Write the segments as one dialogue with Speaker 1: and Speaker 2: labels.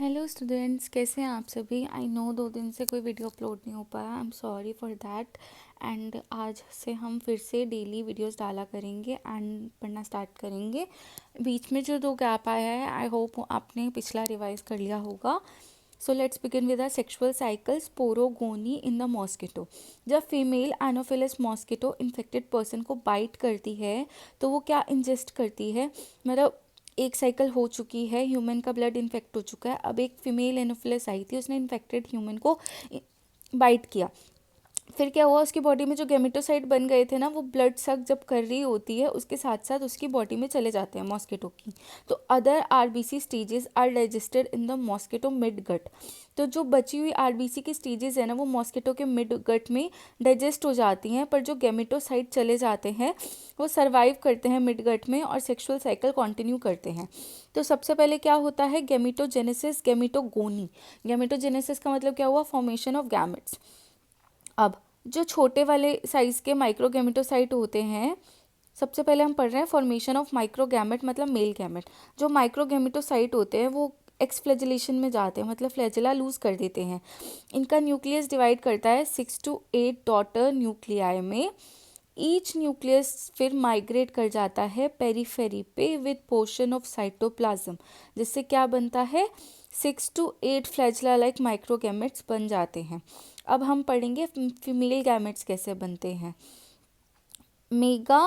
Speaker 1: Hello students, कैसे हैं आप सभी। आई नो 2 दिन से कोई वीडियो अपलोड नहीं हो पाया। I am sorry for that. And आज से हम फिर से डेली वीडियोस डाला करेंगे एंड पढ़ना स्टार्ट करेंगे। बीच में जो 2 गैप आया है, आई होप आपने पिछला रिवाइज कर लिया होगा। So let's begin with the sexual cycle sporogony in the mosquito. जब female Anopheles mosquito infected person को बाइट करती है तो वो क्या इंजेस्ट करती है, मतलब एक साइकिल हो चुकी है, ह्यूमन का ब्लड इन्फेक्ट हो चुका है, अब एक फीमेल एनोफिलस आई थी, उसने इन्फेक्टेड ह्यूमन को बाइट किया। फिर क्या हुआ, उसकी बॉडी में जो गेमेटोसाइट बन गए थे ना, वो ब्लड सक जब कर रही होती है उसके साथ साथ उसकी बॉडी में चले जाते हैं मॉस्किटो की। तो other RBC stages are digested in the mosquito mid gut. तो जो बची हुई आरबीसी की स्टेजेस है ना, वो मॉस्किटो के मिड गट में डाइजेस्ट हो जाती हैं, पर जो गेमेटोसाइट चले जाते हैं वो सर्वाइव करते हैं मिड गट में और सेक्सुअल साइकिल कंटिन्यू करते हैं। तो सबसे पहले क्या होता है, गेमेटोजेनेसिस, गेमेटोगोनी। गेमेटोजेनेसिस का मतलब क्या हुआ, फॉर्मेशन ऑफ गैमेट्स। अब जो छोटे वाले साइज के माइक्रोगैमेटोसाइट होते हैं, सबसे पहले हम पढ़ रहे हैं फॉर्मेशन ऑफ माइक्रोगैमेट, मतलब मेल गैमेट। जो माइक्रोगैमेटोसाइट होते हैं वो एक्सफ्लैजिलेशन में जाते हैं, मतलब फ्लैजिला लूज कर देते हैं। इनका न्यूक्लियस डिवाइड करता है 6 to 8 डॉटर न्यूक्लियाई में। ईच न्यूक्लियस फिर माइग्रेट कर जाता है पेरीफेरी पे विद पोर्शन ऑफ साइटोप्लाज्म, जिससे क्या बनता है, 6 to 8 फ्लैजिला लाइक माइक्रोगैमेट्स बन जाते हैं। अब हम पढ़ेंगे फीमेल गैमेट्स कैसे बनते हैं। Mega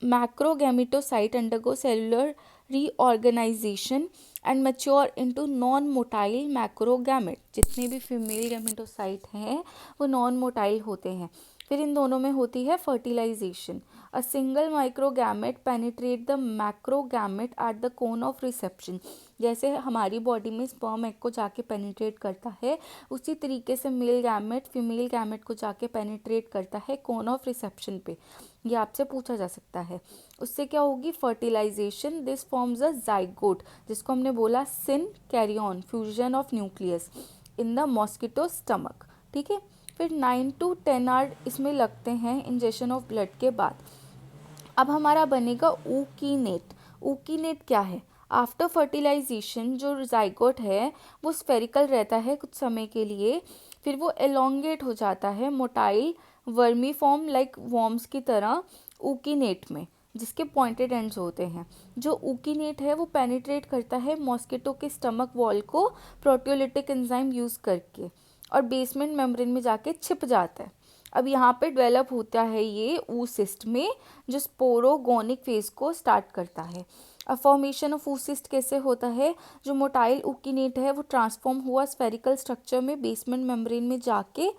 Speaker 1: macrogametocyte undergo cellular reorganization and mature into non motile macrogamete. जितने भी फीमेल गैमेटोसाइट हैं वो नॉन मोटाइल होते हैं। फिर इन दोनों में होती है fertilization. A single microgamete penetrate the macrogamete at the cone of reception. जैसे हमारी बॉडी में स्पर्म एग को जाके पेनिट्रेट करता है, उसी तरीके से मेल गैमेट फीमेल गैमेट को जाके पेनिट्रेट करता है कोन ऑफ रिसेप्शन पे। ये आपसे पूछा जा सकता है। उससे क्या होगी, fertilization, this forms a zygote, जिसको हमने बोला synkaryon fusion of nucleus in the mosquito stomach. ठीक है। फिर 9 to 10 आवर इसमें लगते हैं इंजेक्शन ऑफ ब्लड के बाद। अब हमारा बनेगा ऊकीनेट। ऊकीनेट क्या है, आफ्टर फर्टिलाइजेशन जो जाइगोट है वो स्फेरिकल रहता है कुछ समय के लिए, फिर वो एलोंगेट हो जाता है motile vermi form like worms की तरह ऊकीनेट में, जिसके पॉइंटेड एंड्स होते हैं। जो ऊकीनेट है वो पेनिट्रेट करता है मॉस्किटो के स्टमक वॉल को प्रोटियोलिटिक एंजाइम यूज़ करके और बेसमेंट मेम्ब्रेन में जाके छिप जाता है। अब यहाँ पे डेवलप होता है ये ऊसिस्ट में, जो स्पोरोगोनिक फेज को स्टार्ट करता है। अब फॉर्मेशन ऑफ ऊसिस्ट कैसे होता है, जो मोटाइल ऊकीनेट है वो ट्रांसफॉर्म हुआ स्फेरिकल स्ट्रक्चर में बेसमेंट मेम्ब्रेन में जाके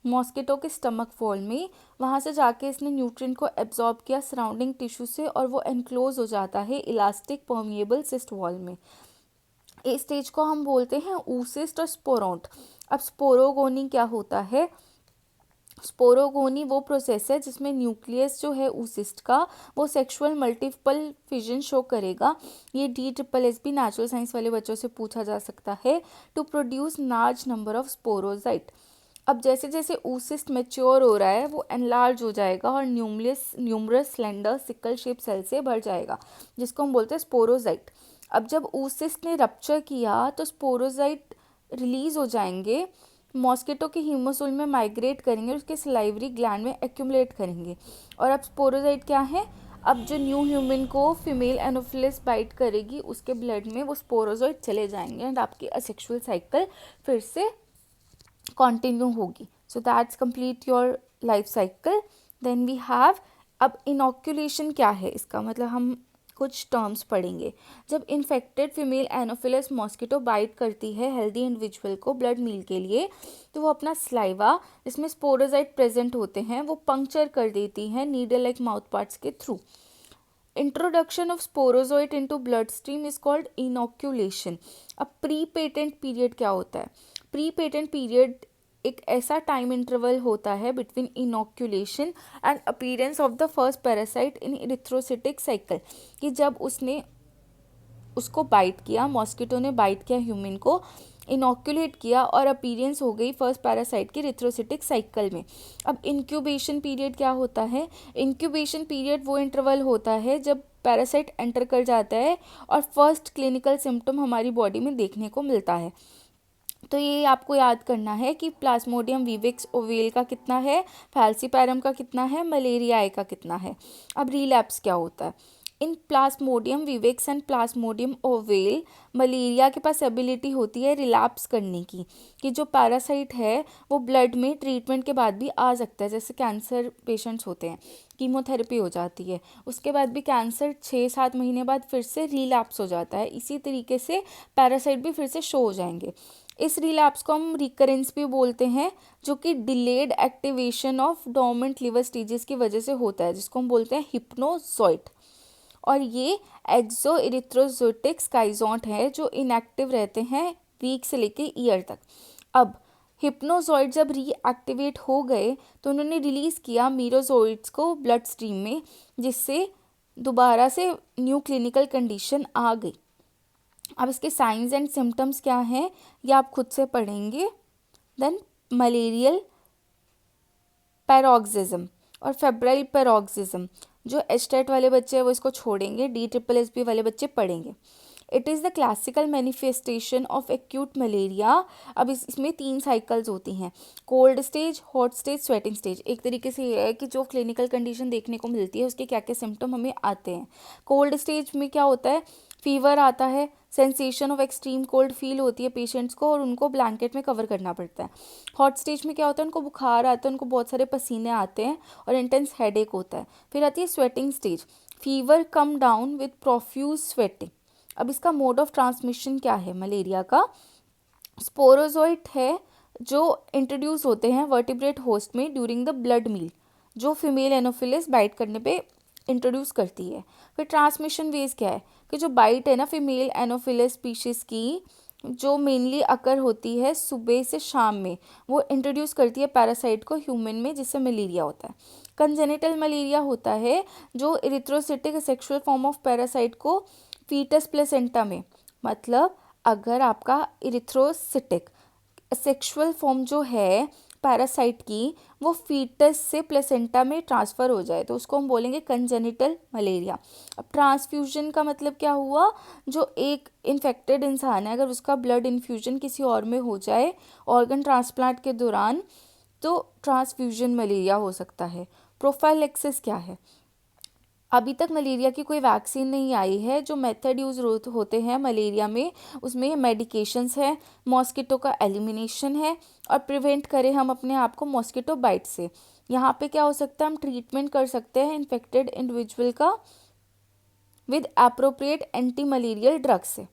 Speaker 1: मॉस्किटो के स्टमक वॉल में, वहाँ से जाके इसने न्यूट्रिएंट को एब्जॉर्ब किया सराउंडिंग टिश्यू से और वो एनक्लोज हो जाता है इलास्टिक परमिएबल सिस्ट वॉल में। इस स्टेज को हम बोलते हैं ऊसिस्ट और स्पोरोंट। अब स्पोरोगोनी क्या होता है, स्पोरोगोनी वो प्रोसेस है जिसमें न्यूक्लियस जो है ऊसिस्ट का वो सेक्सुअल मल्टीपल फिजन शो करेगा। ये DSSS नेचुरल साइंस वाले बच्चों से पूछा जा सकता है। To produce large number of sporozoite. अब जैसे जैसे ऊसिस्ट मेच्योर हो रहा है वो एनलार्ज हो जाएगा और numerous slender sickle shape cell से भर जाएगा, जिसको हम बोलते हैं स्पोरोजाइट। अब जब ऊसिस्ट ने रप्चर किया तो स्पोरोजाइट रिलीज हो जाएंगे, मॉस्किटो के हीमोसोल में माइग्रेट करेंगे, उसके सलाइवरी ग्लैंड में एक्यूमुलेट करेंगे। और अब स्पोरोजाइट क्या है, अब जो न्यू ह्यूमन को फीमेल एनोफिलिस बाइट करेगी उसके ब्लड में वो स्पोरोजोइट चले जाएंगे एंड आपकी असेक्सुअल साइकिल फिर से कंटिन्यू होगी। So that's complete your life cycle. Then we have, अब इनॉक्यूलेशन क्या है, इसका मतलब हम कुछ टर्म्स पढ़ेंगे। जब infected female Anopheles mosquito bite करती है हेल्दी इंडिविजुअल को ब्लड मील के लिए, तो वो अपना स्लाइवा जिसमें स्पोरोजाइट प्रेजेंट होते हैं वो पंक्चर कर देती है नीडल लाइक माउथ पार्ट्स के through. Introduction of sporozoite into blood stream is called inoculation. अब प्री पेटेंट पीरियड क्या होता है, प्री पेटेंट पीरियड एक ऐसा टाइम इंटरवल होता है between inoculation and appearance of the first parasite in erythrocytic cycle, कि जब उसको बाइट किया, मॉस्किटो ने बाइट किया ह्यूमन को, इनोक्यूलेट किया और अपीयरेंस हो गई फर्स्ट पैरासाइट की इरिथ्रोसिटिक साइकिल में। अब इंक्यूबेशन पीरियड क्या होता है? इंक्यूबेशन पीरियड वो इंटरवल होता है जब पैरासाइट एंटर कर जाता है और फर्स्ट क्लिनिकल सिम्टम हमारी बॉडी में देखने को मिलता है। तो ये आपको याद करना है कि प्लाज्मोडियम विविक्स ओवेल का कितना है, फैल्सीपैरम का कितना है, मलेरियाए का कितना है। अब रिलैप्स क्या होता है? In Plasmodium vivax and Plasmodium ovale malaria के पास एबिलिटी होती है रिलैप्स करने की, कि जो पैरासाइट है वो ब्लड में ट्रीटमेंट के बाद भी आ सकता है। जैसे कैंसर पेशेंट्स होते हैं, कीमोथेरेपी हो जाती है, उसके बाद भी कैंसर 6-7 महीने बाद फिर से रिलैप्स हो जाता है। इसी तरीके से पैरासाइट भी फिर से शो हो जाएंगे। इस रिलैप्स को हम रिकरेंस भी बोलते हैं, जो कि delayed activation of dormant liver stages की वजह से होता है, जिसको हम बोलते हैं हिप्नोजॉइट। और ये एक्सो इरिथ्रोजोइटिक स्काइजोट है जो इनएक्टिव रहते हैं वीक से लेके ईयर तक। अब हिप्नोजॉइड जब रीएक्टिवेट हो गए तो उन्होंने रिलीज़ किया मीरोजोइड्स को ब्लड स्ट्रीम में, जिससे दोबारा से न्यू क्लिनिकल कंडीशन आ गई। अब इसके साइंस एंड सिम्टम्स क्या हैं ये आप खुद से पढ़ेंगे। देन मलेरियल पैरोक्सिज्म और फेब्राइल पैरोक्सिज्म, जो एस्टेट वाले बच्चे हैं वो इसको छोड़ेंगे, DSSS वाले बच्चे पढ़ेंगे। It is the classical manifestation of acute malaria. अब इसमें 3 साइकिल्स होती हैं, cold stage, hot stage, sweating stage. एक तरीके से ये है कि जो क्लिनिकल कंडीशन देखने को मिलती है उसके क्या क्या सिम्टम हमें आते हैं। कोल्ड स्टेज में क्या होता है? फीवर आता है, sensation of extreme cold feel होती है पेशेंट्स को और उनको ब्लैंकेट में कवर करना पड़ता है। हॉट स्टेज में क्या होता है? उनको बुखार आता है, उनको बहुत सारे पसीने आते हैं और इंटेंस हेडेक होता है। फिर आती है sweating stage, fever come down with profuse sweating. अब इसका मोड ऑफ ट्रांसमिशन क्या है मलेरिया का? स्पोरोजोइट है जो इंट्रोड्यूस होते हैं वर्टिब्रेट होस्ट में ड्यूरिंग द ब्लड मील, जो फीमेल एनोफिलिस बाइट करने पे इंट्रोड्यूस करती है। फिर ट्रांसमिशन वेज क्या है कि जो बाइट है ना फीमेल एनोफिलिस स्पीशीज़ की, जो मेनली अकर होती है सुबह से शाम में, वो इंट्रोड्यूस करती है पैरासाइट को ह्यूमन में, जिससे मलेरिया होता है। कंजेनिटल मलेरिया होता है जो इरिथ्रोसिटिक सेक्सुअल फॉर्म ऑफ पैरासाइट को फीटस प्लेसेंटा में, मतलब अगर आपका इरिथ्रोसिटिक सेक्सुअल फॉर्म जो है पैरासाइट की वो फीटस से प्लेसेंटा में ट्रांसफ़र हो जाए तो उसको हम बोलेंगे कंजेनिटल मलेरिया। अब ट्रांसफ्यूजन का मतलब क्या हुआ? जो एक इन्फेक्टेड इंसान है अगर उसका ब्लड इन्फ्यूजन किसी और में हो जाए ऑर्गन ट्रांसप्लांट के दौरान तो ट्रांसफ्यूजन मलेरिया हो सकता है। प्रोफाइलैक्सिस क्या है? अभी तक मलेरिया की कोई वैक्सीन नहीं आई है। जो मेथड यूज़ होते हैं मलेरिया में उसमें मेडिकेशंस है, मॉस्किटो का एलिमिनेशन है और प्रिवेंट करें हम अपने आप को मॉस्किटो बाइट से। यहाँ पे क्या हो सकता है? हम ट्रीटमेंट कर सकते हैं इन्फेक्टेड इंडिविजुअल का with appropriate anti malarial drug से।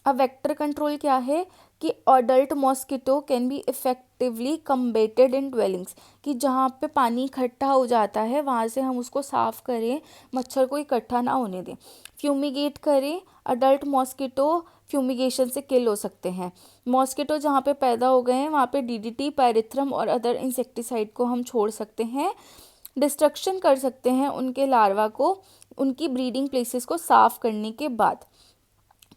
Speaker 1: अब वेक्टर कंट्रोल क्या है कि adult mosquito can be effectively combated in dwellings, कि जहाँ पे पानी इकट्ठा हो जाता है वहाँ से हम उसको साफ़ करें, मच्छर को इकट्ठा ना होने दें। फ्यूमिगेट करें, अडल्ट मॉस्किटो फ्यूमिगेशन से किल हो सकते हैं। मॉस्किटो जहाँ पे पैदा हो गए हैं वहाँ पे DDT, पायरिथ्रम और अदर इंसेक्टिसाइड को हम छोड़ सकते हैं। डिस्ट्रक्शन कर सकते हैं उनके लार्वा को उनकी ब्रीडिंग प्लेसेस को साफ़ करने के बाद।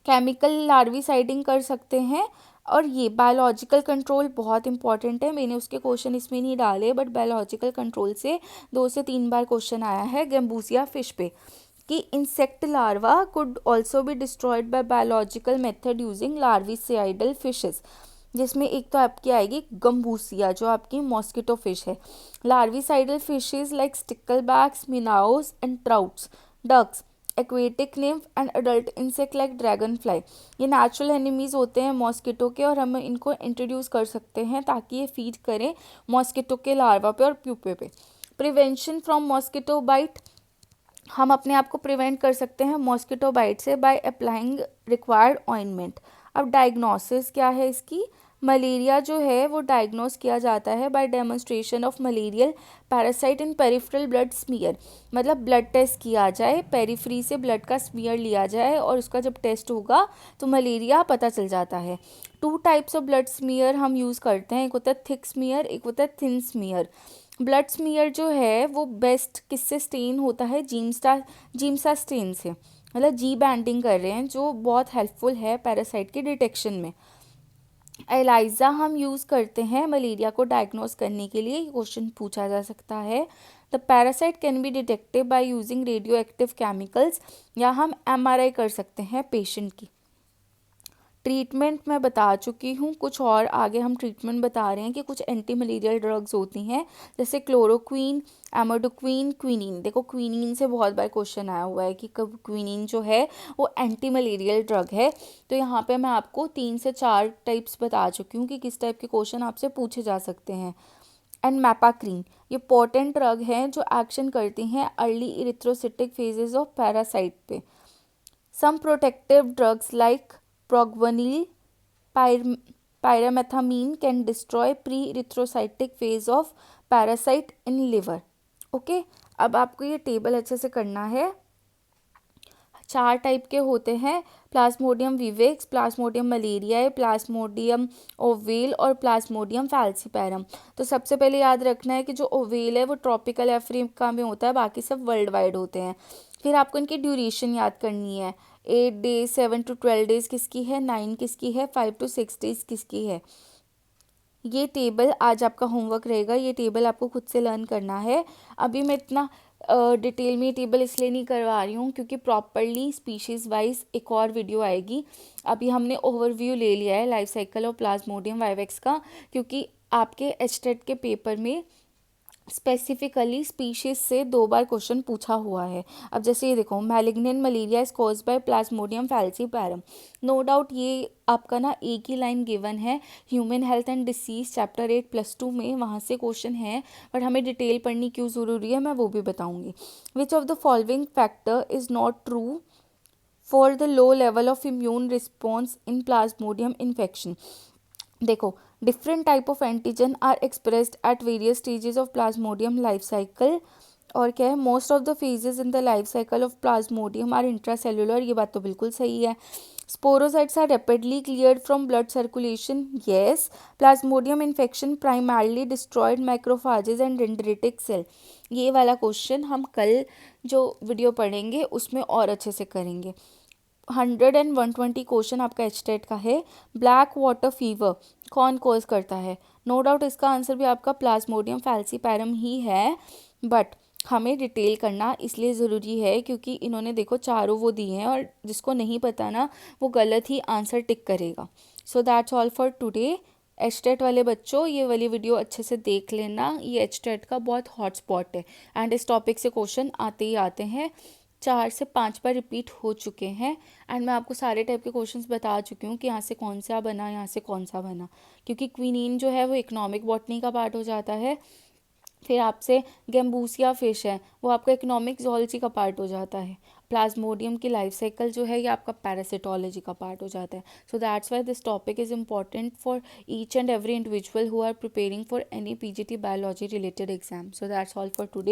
Speaker 1: केमिकल लार्विसाइडिंग कर सकते हैं। और ये बायोलॉजिकल कंट्रोल बहुत इंपॉर्टेंट है, मैंने उसके क्वेश्चन इसमें नहीं डाले बट बायोलॉजिकल कंट्रोल से 2 से 3 बार क्वेश्चन आया है गैम्बूसिया फिश पे, कि insect larva could also be destroyed by biological method using larvicidal fishes, जिसमें एक तो आपकी आएगी गम्बूसिया जो आपकी मॉस्किटो फिश है। Larvicidal fishes like sticklebacks, minnows and trouts, ducks, aquatic nymph and adult insect like dragonfly, ये natural enemies होते हैं मॉस्किटो के और हम इनको इंट्रोड्यूस कर सकते हैं ताकि ये फीड करें मॉस्किटो के लार्वा पे और प्यूपे पे। प्रिवेंशन फ्रॉम मॉस्किटो बाइट, हम अपने आप को प्रिवेंट कर सकते हैं मॉस्किटो बाइट से बाय अप्लाइंग रिक्वायर्ड ऑइंटमेंट। अब डायग्नोसिस क्या है इसकी? मलेरिया जो है वो डायग्नोस किया जाता है by demonstration of malarial parasite in peripheral blood smear, मतलब ब्लड टेस्ट किया जाए, पेरिफ्री से ब्लड का स्मीयर लिया जाए और उसका जब टेस्ट होगा तो मलेरिया पता चल जाता है। 2 टाइप्स ऑफ ब्लड स्मीयर हम यूज़ करते हैं, एक होता है थिक स्मीयर, एक होता है थिन स्मीयर। ब्लड स्मीयर जो है वो बेस्ट किससे स्टेन होता है? जीमसा स्टेन से, मतलब जी बैंडिंग कर रहे हैं जो बहुत हेल्पफुल है पैरासाइट के डिटेक्शन में। एलाइजा हम यूज़ करते हैं मलेरिया को डायग्नोस करने के लिए, ये क्वेश्चन पूछा जा सकता है। The parasite can be detected by using radio active chemicals, या हम एमआरआई कर सकते हैं पेशेंट की। ट्रीटमेंट मैं बता चुकी हूँ, कुछ और आगे हम ट्रीटमेंट बता रहे हैं कि कुछ एंटी मलेरियल ड्रग्स होती हैं जैसे क्लोरोक्वीन, एमोडोक्वीन, क्विनीन। देखो क्विनीन से बहुत बार क्वेश्चन आया हुआ है कि कब क्विनीन जो है वो एंटी मलेरियल ड्रग है। तो यहाँ पे मैं आपको 3 से 4 टाइप्स बता चुकी हूँ कि किस टाइप के क्वेश्चन आपसे पूछे जा सकते हैं। एंड मैपाक्रीन, ये पोटेंट ड्रग हैं जो एक्शन करती हैं अर्ली इरिथ्रोसिटिक फेजेस ऑफ पैरासाइट पे। Some protective drugs like proguanil, pyrimethamine can destroy pre-erythrocytic phase of parasite in liver. Okay, अब आपको ये टेबल अच्छे से करना है। 4 टाइप के होते हैं, Plasmodium vivax, Plasmodium malariae, Plasmodium ovale और प्लाज्मोडियम फैल्सीपैरम। तो सबसे पहले याद रखना है कि जो ओवेल है वो ट्रॉपिकल अफ्रीका में होता है, बाकी सब वर्ल्ड वाइड होते हैं। फिर आपको इनकी ड्यूरेशन याद करनी है, 8 डेज, 7 to 12 डेज किसकी है, 9 किसकी है, 5 to 6 डेज किसकी है। ये टेबल आज आपका होमवर्क रहेगा, ये टेबल आपको खुद से लर्न करना है। अभी मैं इतना डिटेल में ये टेबल इसलिए नहीं करवा रही हूँ क्योंकि प्रॉपरली स्पीशीज़ वाइज एक और वीडियो आएगी। अभी हमने ओवरव्यू ले लिया है लाइफ साइकिल और प्लाज्मोडियम वाइवेक्स का, क्योंकि आपके एचटेट के पेपर में स्पेसिफिकली स्पीशीज से 2 बार क्वेश्चन पूछा हुआ है। अब जैसे ये देखो, malignant malaria is caused by Plasmodium falciparum. No doubt ये आपका ना एक ही लाइन गिवन है human health and disease chapter 8+2 में, वहाँ से क्वेश्चन है, बट हमें डिटेल पढ़नी क्यों ज़रूरी है मैं वो भी बताऊँगी। Which of the following factor is not true for the low level of immune response in Plasmodium infection. देखो, different type of antigen are expressed at various stages of Plasmodium life cycle. और क्या है, most of the phases in the life cycle of Plasmodium are intracellular, ये बात तो बिल्कुल सही है। Sporozoites are rapidly cleared from blood circulation, yes. Plasmodium infection primarily destroyed माइक्रोफाजेज and dendritic cell. ये वाला क्वेश्चन हम कल जो वीडियो पढ़ेंगे उसमें और अच्छे से करेंगे। 100 and 120 क्वेश्चन आपका एचटेट का है। ब्लैक वाटर फीवर कौन कॉज करता है? नो डाउट इसका आंसर भी आपका प्लाज्मोडियम फैल्सीपैरम ही है, बट हमें डिटेल करना इसलिए ज़रूरी है क्योंकि इन्होंने देखो चारों वो दिए हैं और जिसको नहीं पता ना वो गलत ही आंसर टिक करेगा। सो that's all for today. HTET वाले बच्चों ये वाली वीडियो अच्छे से देख लेना, ये एचटेट का बहुत हॉट स्पॉट है एंड इस टॉपिक से क्वेश्चन आते ही आते हैं। 4 से 5 बार रिपीट हो चुके हैं एंड मैं आपको सारे टाइप के क्वेश्चंस बता चुकी हूँ कि यहाँ से कौन सा बना, यहाँ से कौन सा बना, क्योंकि क्विनीन जो है वो इकोनॉमिक बॉटनी का पार्ट हो जाता है। फिर आपसे गैम्बूसिया फिश है वो आपका इकोनॉमिक जोलॉजी का पार्ट हो जाता है। प्लाज्मोडियम की लाइफ साइकिल जो है ये आपका पैरासिटोलॉजी का पार्ट हो जाता है। So that's why this topic is important for each and every individual who are preparing for any PGT biology related exam. So that's all for today.